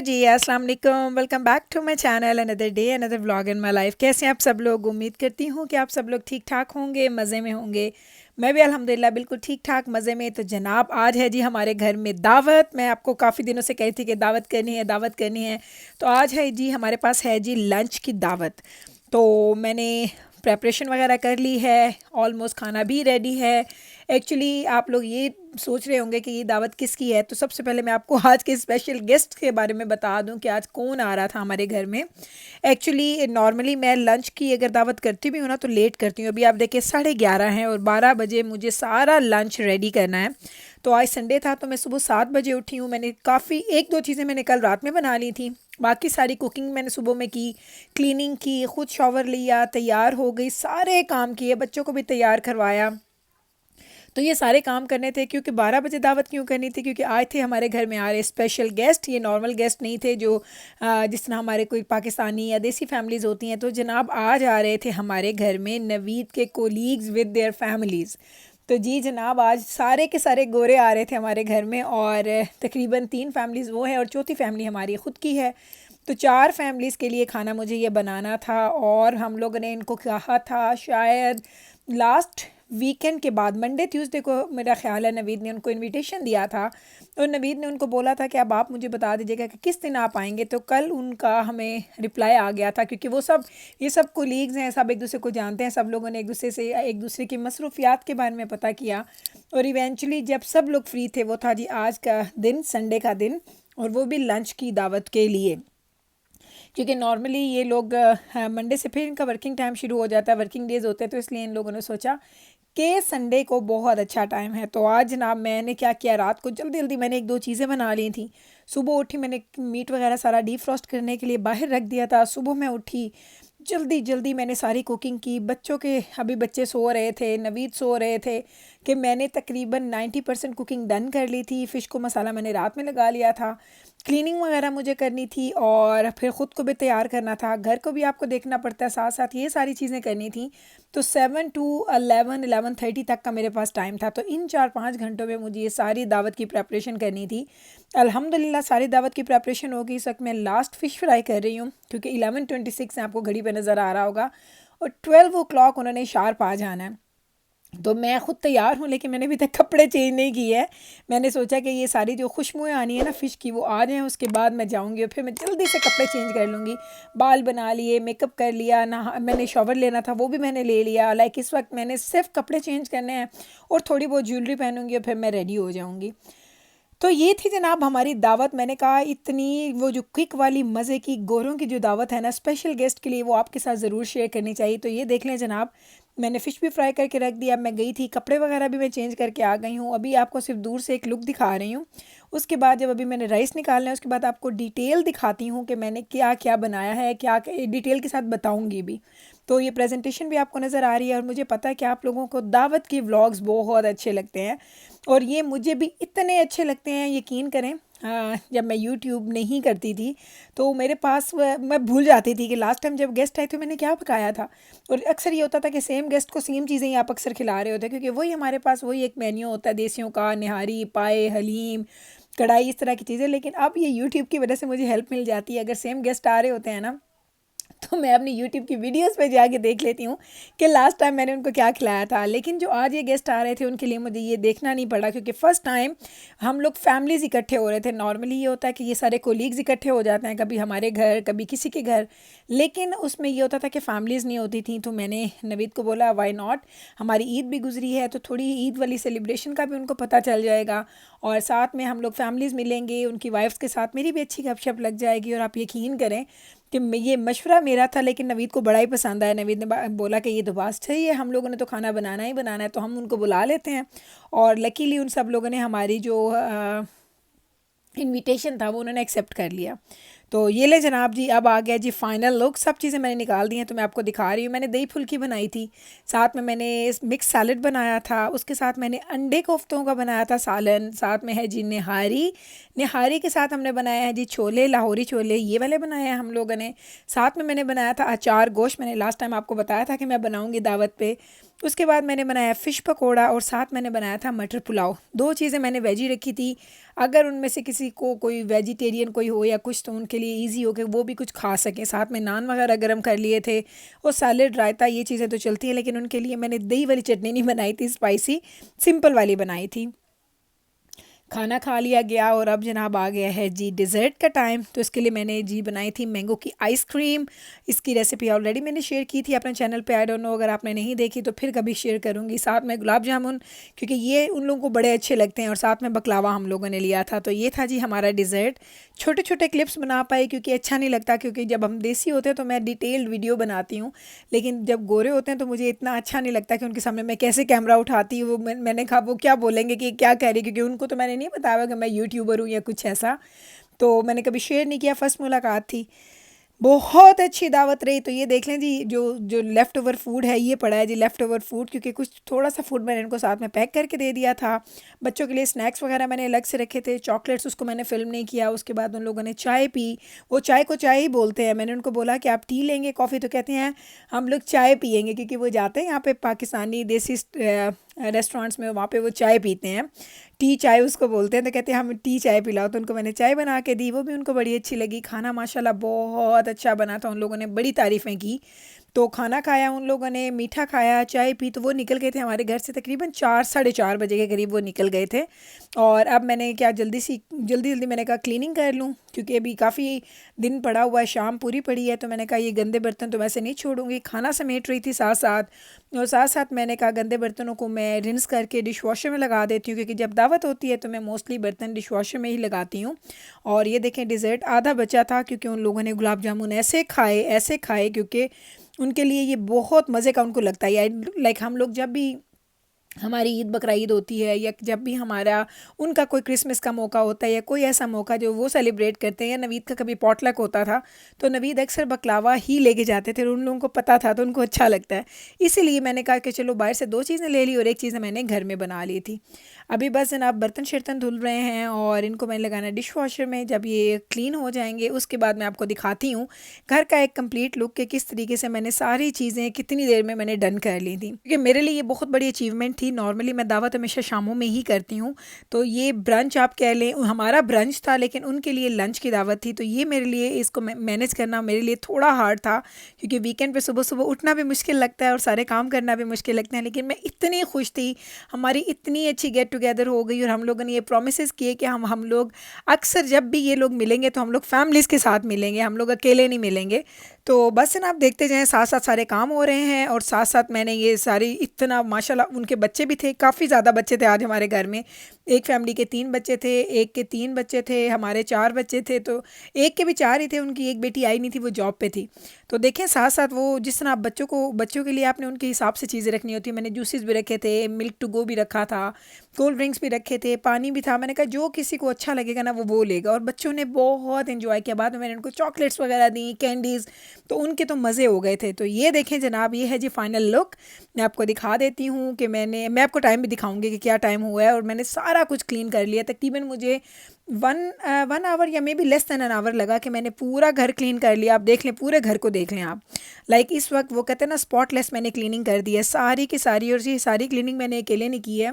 जी, अस्सलाम वालेकुम। Welcome back to my channel. Another day another vlog in my life. कैसे हैं आप सब लोग? उम्मीद करती हूँ कि आप सब लोग ठीक ठाक होंगे, मज़े में होंगे। मैं भी अल्हम्दुलिल्लाह बिल्कुल ठीक ठाक मज़े में। तो जनाब आज है जी हमारे घर में दावत। मैं आपको काफ़ी दिनों से कही थी कि दावत करनी है, दावत करनी है। तो आज है जी हमारे पास है जी लंच की दावत। तो मैंने प्रेपरेशन वगैरह कर ली है, ऑलमोस्ट खाना भी रेडी है। एक्चुअली आप लोग ये सोच रहे होंगे कि ये दावत किसकी है, तो सबसे पहले मैं आपको आज के स्पेशल गेस्ट के बारे में बता दूं कि आज कौन आ रहा था हमारे घर में। एक्चुअली नॉर्मली मैं लंच की अगर दावत करती भी हूँ ना तो लेट करती हूँ। अभी आप देखिए 11:30 हैं और 12 बजे मुझे सारा लंच रेडी करना है। तो आज संडे था तो मैं सुबह 7 बजे उठी हूँ। मैंने काफ़ी एक दो चीज़ें मैंने कल रात में बना ली थी, बाकी सारी कुकिंग मैंने सुबह में की, क्लीनिंग की, खुद शॉवर लिया, तैयार हो गई, सारे काम किए, बच्चों को भी तैयार करवाया। तो ये सारे काम करने थे। क्योंकि 12 बजे दावत क्यों करनी थी? क्योंकि आए थे हमारे घर में आ रहे स्पेशल गेस्ट। ये नॉर्मल गेस्ट नहीं थे जो जिस तरह हमारे कोई पाकिस्तानी या देसी फैमिलीज़ होती हैं। तो जनाब आज आ रहे थे हमारे घर में नवीद के कोलीग्स विद देयर फैमिलीज़। तो जी जनाब आज सारे के सारे गोरे आ रहे थे हमारे घर में, और तकरीबन 3 फैमिलीज़ वो है और चौथी फैमिली हमारी ख़ुद की है। तो 4 फैमिलीज़ के लिए खाना मुझे ये बनाना था, और हम लोगों ने इनको कहा था शायद लास्ट वीकेंड के बाद मंडे ट्यूसडे को मेरा ख्याल है नवीद ने उनको इनविटेशन दिया था। और नवीद ने उनको बोला था कि अब आप मुझे बता दीजिएगा कि किस दिन आप आएंगे। तो कल उनका हमें रिप्लाई आ गया था, क्योंकि वो सब ये सब कोलीग्स हैं, सब एक दूसरे को जानते हैं, सब लोगों ने एक दूसरे से एक दूसरे की मसरूफियात के बारे में पता किया। और इवेंचुअली जब सब लोग फ्री थे वो था जी आज का दिन, संडे का दिन, और वो भी लंच की दावत के लिए। क्योंकि नॉर्मली ये लोग मंडे से फिर इनका वर्किंग टाइम शुरू हो जाता है, वर्किंग डेज़ होते हैं, तो इसलिए इन लोगों ने सोचा कि संडे को बहुत अच्छा टाइम है। तो आज जनाब मैंने क्या किया, रात को जल्दी जल्दी मैंने एक दो चीज़ें बना ली थी। सुबह उठी, मैंने मीट वगैरह सारा डीप फ्रॉस्ट करने के लिए बाहर रख दिया था। सुबह मैं उठी, जल्दी जल्दी मैंने सारी कुकिंग की। बच्चों के अभी बच्चे सो रहे थे, नवीद सो रहे थे, कि मैंने तकरीबन 90% कुकिंग डन कर ली थी। फ़िश को मसाला मैंने रात में लगा लिया था। क्लीनिंग वगैरह मुझे करनी थी, और फिर ख़ुद को भी तैयार करना था, घर को भी आपको देखना पड़ता है, साथ साथ ये सारी चीज़ें करनी थी। तो 7 to 11-11:30 तक का मेरे पास टाइम था। तो इन 4-5 घंटों में मुझे ये सारी दावत की प्रेपरेशन करनी थी। अल्हम्दुलिल्लाह सारी दावत की प्रेपरेशन हो गई। इस वक्त मैं लास्ट फ़िश फ्राई कर रही हूँ, क्योंकि 11:26 है, आपको घड़ी पे नज़र आ रहा होगा, और 12 o'clock उन्होंने शार्प आ जाना है। तो मैं ख़ुद तैयार हूँ, लेकिन मैंने अभी तक कपड़े चेंज नहीं किए हैं। मैंने सोचा कि ये सारी जो खुशबुएं आनी है ना फ़िश की, वो आ जाएँ, उसके बाद मैं जाऊँगी और फिर मैं जल्दी से कपड़े चेंज कर लूँगी। बाल बना लिए, मेकअप कर लिया, नहा, मैंने शॉवर लेना था वो भी मैंने ले लिया। लाइक इस वक्त मैंने सिर्फ कपड़े चेंज करने हैं और थोड़ी बहुत ज्वेलरी पहनूँगी और फिर मैं रेडी हो जाऊँगी। तो ये थी जनाब हमारी दावत। मैंने कहा इतनी वो जो क्विक वाली मज़े की गोरों की जो दावत है ना स्पेशल गेस्ट के लिए, वो आपके साथ ज़रूर शेयर करनी चाहिए। तो ये देख लें जनाब, मैंने फ़िश भी फ्राई करके रख दिया। मैं गई थी, कपड़े वगैरह भी मैं चेंज करके आ गई हूँ। अभी आपको सिर्फ दूर से एक लुक दिखा रही हूँ। उसके बाद जब अभी मैंने राइस निकालना है, उसके बाद आपको डिटेल दिखाती हूँ कि मैंने क्या क्या बनाया है, क्या डिटेल के साथ बताऊँगी भी। तो ये प्रेजेंटेशन भी आपको नज़र आ रही है, और मुझे पता है कि आप लोगों को दावत के व्लॉग्स बहुत अच्छे लगते हैं, और ये मुझे भी इतने अच्छे लगते हैं, यकीन करें। जब मैं यूट्यूब नहीं करती थी तो मेरे पास मैं भूल जाती थी कि लास्ट टाइम जब गेस्ट आए थे मैंने क्या पकाया था। और अक्सर ये होता था कि सेम गेस्ट को सेम चीज़ें ही आप अक्सर खिला रहे होते हैं, क्योंकि वही हमारे पास वही एक मेन्यू होता है देसियों का, निहारी, पाए, हलीम, कढ़ाई, इस तरह की चीज़ें। लेकिन अब ये यूट्यूब की वजह से मुझे हेल्प मिल जाती है। अगर सेम गेस्ट आ रहे होते हैं ना, तो मैं अपनी यूट्यूब की वीडियोस पे जाके देख लेती हूँ कि लास्ट टाइम मैंने उनको क्या खिलाया था। लेकिन जो आज ये गेस्ट आ रहे थे उनके लिए मुझे ये देखना नहीं पड़ा, क्योंकि फ़र्स्ट टाइम हम लोग फैमिलीज़ इकट्ठे हो रहे थे। नॉर्मली ये होता है कि ये सारे कोलीग्स इकट्ठे हो जाते हैं, कभी हमारे घर कभी किसी के घर, लेकिन उसमें ये होता था कि फ़ैमिलीज़ नहीं होती थी। तो मैंने नवीद को बोला वाई नॉट, हमारी ईद भी गुजरी है तो थोड़ी ईद वाली सेलिब्रेशन का भी उनको पता चल जाएगा, और साथ में हम लोग फैमिलीज़ मिलेंगे, उनकी वाइफ्स के साथ मेरी भी अच्छी गपशप लग जाएगी। और आप यकीन करें कि ये मशवरा मेरा था, लेकिन नवीद को बड़ा ही पसंद आया। नवीद ने बोला कि ये तो बात सही है, हम लोगों ने तो खाना बनाना ही बनाना है, तो हम उनको बुला लेते हैं। और लकीली उन सब लोगों ने हमारी जो इनविटेशन था वो उन्होंने एक्सेप्ट कर लिया। तो ये ले जनाब जी, अब आ गया जी फाइनल लुक। सब चीज़ें मैंने निकाल दी हैं, तो मैं आपको दिखा रही हूँ। मैंने दही फुल्की बनाई थी, साथ में मैंने मिक्स सैलड बनाया था, उसके साथ मैंने अंडे कोफ्तों का बनाया था सालन, साथ में है जी निहारी। निहारी के साथ हमने बनाया है जी छोले, लाहौरी छोले, ये वाले बनाए हैं हम लोगों ने। साथ में मैंने बनाया था अचार गोश्त, मैंने लास्ट टाइम आपको बताया था कि मैं बनाऊँगी दावत पे। उसके बाद मैंने बनाया फ़िश पकोड़ा और साथ मैंने बनाया था मटर पुलाव। 2 चीज़ें मैंने वेजी रखी थी। अगर उनमें से किसी को कोई वेजिटेरियन कोई हो या कुछ, तो उनके लिए ईज़ी हो कि वो भी कुछ खा सकें। साथ में नान वगैरह गरम कर लिए थे और सैलेड, रायता, ये चीज़ें तो चलती हैं, लेकिन उनके लिए मैंने दही वाली चटनी नहीं बनाई थी, स्पाइसी सिंपल वाली बनाई थी। खाना खा लिया गया और अब जनाब आ गया है जी डिज़र्ट का टाइम। तो इसके लिए मैंने जी बनाई थी मैंगो की आइसक्रीम। इसकी रेसिपी ऑलरेडी मैंने शेयर की थी अपने चैनल पे, आई डोंट नो अगर आपने नहीं देखी तो फिर कभी शेयर करूँगी। साथ में गुलाब जामुन, क्योंकि ये उन लोगों को बड़े अच्छे लगते हैं, और साथ में बकलावा हम लोगों ने लिया था। तो ये था जी हमारा डिज़र्ट। छोटे छोटे क्लिप्स बना पाए क्योंकि अच्छा नहीं लगता, क्योंकि जब हम देसी होते हैं तो मैं डिटेल्ड वीडियो बनाती हूँ, लेकिन जब गोरे होते हैं तो मुझे इतना अच्छा नहीं लगता कि उनके सामने मैं कैसे कैमरा उठाती हूँ। मैंने कहा वो क्या बोलेंगे कि क्या कह रही, क्योंकि उनको तो मैंने नहीं बताया कि मैं यूट्यूबर हूँ या कुछ ऐसा, तो मैंने कभी शेयर नहीं किया। फर्स्ट मुलाकात थी, बहुत अच्छी दावत रही। तो ये देख लें जी, जो जो लेफ़्ट ओवर फूड है ये पड़ा है जी लेफ़्ट ओवर फूड, क्योंकि कुछ थोड़ा सा फूड मैंने इनको साथ में पैक करके दे दिया था। बच्चों के लिए स्नैक्स वगैरह मैंने अलग से रखे थे, चॉकलेट्स उसको मैंने फ़िल्म नहीं किया। उसके बाद उन लोगों ने चाय पी। वो चाय को चाय ही बोलते हैं। मैंने उनको बोला कि आप टी लेंगे कॉफ़ी, तो कहते हैं हम लोग चाय पियेंगे, क्योंकि वो जाते हैं यहाँ पे पाकिस्तानी देसी रेस्टोरेंट्स में, वहाँ पे वो चाय पीते हैं, टी चाय उसको बोलते हैं। तो कहते हैं हम टी चाय पिलाओ, तो उनको मैंने चाय बना के दी, वो भी उनको बड़ी अच्छी लगी। खाना माशाल्लाह बहुत अच्छा बना था, उन लोगों ने बड़ी तारीफ़ें की। तो खाना खाया उन लोगों ने, मीठा खाया, चाय पी, तो वो निकल गए थे हमारे घर से तकरीबन 4 साढ़े 4 बजे के करीब वो निकल गए थे। और अब मैंने क्या जल्दी जल्दी मैंने कहा क्लीनिंग कर लूँ, क्योंकि अभी काफ़ी दिन पड़ा हुआ है, शाम पूरी पड़ी है। तो मैंने कहा ये गंदे बर्तन तो वैसे नहीं छोड़ूंगी। खाना समेट रही थी साथ साथ, और साथ साथ मैंने कहा गंदे बर्तनों को मैं रिंस करके डिश वॉशर में लगा देती हूँ, क्योंकि जब दावत होती है तो मैं मोस्टली बर्तन डिश वॉशर में ही लगाती हूँ। और ये देखें डिज़र्ट आधा बचा था, क्योंकि उन लोगों ने गुलाब जामुन ऐसे खाए, क्योंकि उनके लिए ये बहुत मज़े का उनको लगता है। लाइक हम लोग जब भी हमारी ईद बकरा ईद होती है, या जब भी हमारा उनका कोई क्रिसमस का मौका होता है, या कोई ऐसा मौका जो वो सेलिब्रेट करते हैं, या नवीद का कभी पॉटलक होता था, तो नवीद अक्सर बकलावा ही लेके जाते थे, और उन लोगों को पता था, तो उनको अच्छा लगता है। इसीलिए मैंने कहा कि चलो बाहर से 2 चीज़ें ले ली और एक चीज़ मैंने घर में बना ली थी। अभी बस जनाब बर्तन शर्तन धुल रहे हैं और इनको मैंने लगाना डिश वॉशर में। जब ये क्लीन हो जाएंगे उसके बाद मैं आपको दिखाती हूँ घर का एक कंप्लीट लुक, कि किस तरीके से मैंने सारी चीज़ें कितनी देर में मैंने डन कर ली थी, क्योंकि मेरे लिए ये बहुत बड़ी अचीवमेंट थी। नॉर्मली मैं दावत हमेशा शामों में ही करती हूँ, तो ये ब्रंच आप कह लें, हमारा ब्रंच था, लेकिन उनके लिए लंच की दावत थी। तो ये मेरे लिए इसको मैनेज करना मेरे लिए थोड़ा हार्ड था, क्योंकि वीकेंड पे सुबह सुबह उठना भी मुश्किल लगता है और सारे काम करना भी मुश्किल लगते हैं। लेकिन मैं इतनी खुश थी, हमारी इतनी अच्छी गेट टुगेदर हो गई, और हम लोगों ने ये प्रोमिस किए कि हम लोग अक्सर जब भी ये लोग मिलेंगे तो हम लोग फैमिलीज़ के साथ मिलेंगे, हम लोग अकेले नहीं मिलेंगे। तो बस ना आप देखते जाएं, साथ साथ सारे काम हो रहे हैं, और साथ साथ मैंने ये सारी इतना माशाल्लाह, उनके बच्चे भी थे, काफ़ी ज़्यादा बच्चे थे आज हमारे घर में। एक फैमिली के 3 बच्चे थे, एक के 3 बच्चे थे, हमारे 4 बच्चे थे, तो एक के भी 4 ही थे, उनकी एक बेटी आई नहीं थी, वो जॉब पे थी। तो देखें साथ साथ वो जिस तरह आप बच्चों के लिए आपने उनके हिसाब से चीज़ें रखनी होती है। मैंने जूसेस भी रखे थे, मिल्क टू गो भी रखा था, कोल्ड ड्रिंक्स भी रखे थे, पानी भी था। मैंने कहा जो किसी को अच्छा लगेगा ना वो लेगा, और बच्चों ने बहुत इन्जॉय किया। बाद में मैंने उनको चॉकलेट्स वगैरह दी, कैंडीज़, तो उनके तो मज़े हो गए थे। तो ये देखें जनाब, ये है जी फाइनल लुक। मैं आपको दिखा देती हूँ कि मैं आपको टाइम भी दिखाऊंगी कि क्या टाइम हुआ है, और मैंने सारा कुछ क्लीन कर लिया। तकरीबन मुझे 1 आवर या may be less than an hour लगा कि मैंने पूरा घर क्लीन कर लिया। आप देख लें, पूरे घर को देख लें आप। लाइक इस वक्त वो कहते हैं ना स्पॉटलेस, मैंने क्लीनिंग कर दी है सारी की सारी। और ये सारी क्लीनिंग मैंने अकेले नहीं की है,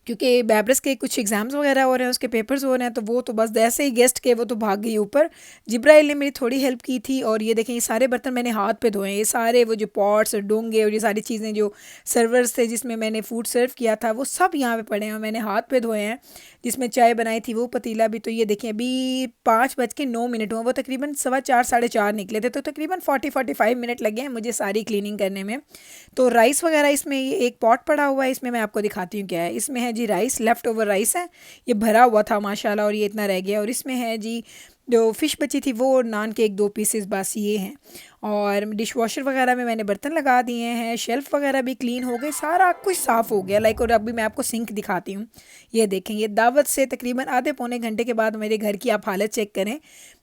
क्योंकि बैब्रस के कुछ एग्ज़ाम्स वगैरह हो रहे हैं, उसके पेपर्स हो रहे हैं, तो वो तो बस जैसे ही गेस्ट के वो तो भाग गई ऊपर। जिब्राइल ने मेरी थोड़ी हेल्प की थी। और ये देखें, ये सारे बर्तन मैंने हाथ पे धोए हैं, ये सारे वो जो पॉट्स और डोंगे और ये सारी चीज़ें जो सर्वर्स थे जिसमें मैंने फ़ूड सर्व किया था, वो सब यहाँ पे पड़े हैं, मैंने हाथ पे धोए हैं। जिसमें चाय बनाई थी वो पतीला भी। तो ये देखें, अभी 5:09 हुए, वो तकरीबन 4:15 साढ़े 4 निकले थे, तो तकरीबन 40-45 मिनट लगे हैं मुझे सारी क्लीनिंग करने में। तो राइस वगैरह इसमें, ये एक पॉट पड़ा हुआ है, इसमें मैं आपको दिखाती हूँ क्या है। इसमें है G rice, left over rice है, ये भरा हुआ था माशाल्लाह, और ये इतना रह गया। और इसमें है जी जो फ़िश बची थी वो, नान के 1-2 पीसेस बस ये हैं। और डिश वॉशर वगैरह में मैंने बर्तन लगा दिए हैं, शेल्फ़ वगैरह भी क्लीन हो गए, सारा कुछ साफ़ हो गया लाइक। और अभी मैं आपको सिंक दिखाती हूँ। ये देखें, ये दावत से तकरीबन आधे पौने घंटे के बाद मेरे घर की आप हालत चेक करें,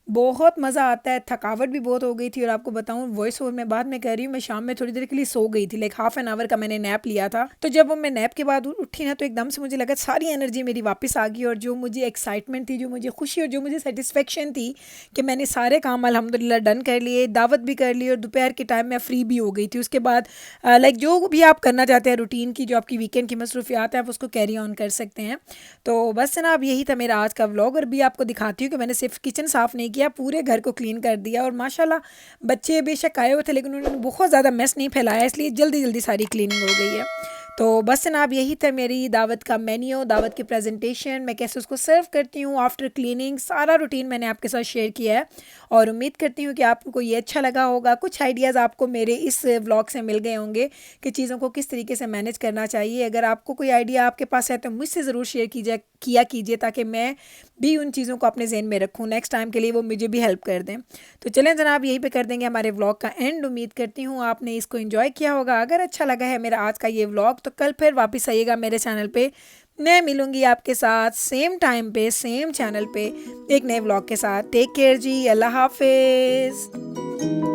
बहुत मज़ा आता है। थकावट भी बहुत हो गई थी, और आपको बताऊं वॉइस ओवर में बाद में कह रही हूँ, मैं शाम में थोड़ी देर के लिए सो गई थी, लाइक हाफ एन आवर का मैंने नैप लिया था। तो जब वो मैं नैप के बाद उठी ना, तो एकदम से मुझे लगा सारी एनर्जी मेरी वापस आ गई, और जो मुझे एक्साइटमेंट थी, जो मुझे खुशी और जो मुझे सेटिस्फेक्शन थी कि मैंने सारे काम अल्हम्दुलिल्लाह डन कर लिए, दावत भी कर ली और दोपहर के टाइम मैं फ्री भी हो गई थी। उसके बाद लाइक जो भी आप करना चाहते हैं रूटीन की, जो आपकी वीकेंड की मसरूफियात हैं, आप उसको कैरी ऑन कर सकते हैं। तो बस जनाब यही था मेरा आज का व्लॉग। और भी आपको दिखाती हूँ कि मैंने सिर्फ किचन साफ़ नहीं किया, पूरे घर को क्लीन कर दिया। और माशाल्लाह बच्चे बेशक आए हुए थे लेकिन उन्होंने बहुत ज़्यादा मेस नहीं फैलाया, इसलिए जल्दी जल्दी सारी क्लीनिंग हो गई है। तो बस जनाब यही था मेरी दावत का मेन्यू, दावत की प्रेजेंटेशन, मैं कैसे उसको सर्व करती हूँ आफ्टर क्लीनिंग, सारा रूटीन मैंने आपके साथ शेयर किया है। और उम्मीद करती हूँ कि आपको ये अच्छा लगा होगा। कुछ आइडियाज़ आपको मेरे इस व्लॉग से मिल गए होंगे कि चीज़ों को किस तरीके से मैनेज करना चाहिए। अगर आपको कोई आइडिया आपके पास है तो मुझसे ज़रूर शेयर कीजिए ताकि मैं भी उन चीज़ों को अपने जहन में रखूँ, नेक्स्ट टाइम के लिए वो मुझे भी हेल्प कर दें। तो चलें जनाब यहीं पे कर देंगे हमारे व्लॉग का एंड। उम्मीद करती हूँ आपने इसको एंजॉय किया होगा। अगर अच्छा लगा है मेरा आज का ये व्लॉग तो कल फिर वापस आइएगा मेरे चैनल पे। मैं मिलूँगी आपके साथ सेम टाइम पे सेम चैनल पे एक नए व्लॉग के साथ। टेक केयर जी, अल्लाह हाफिज़।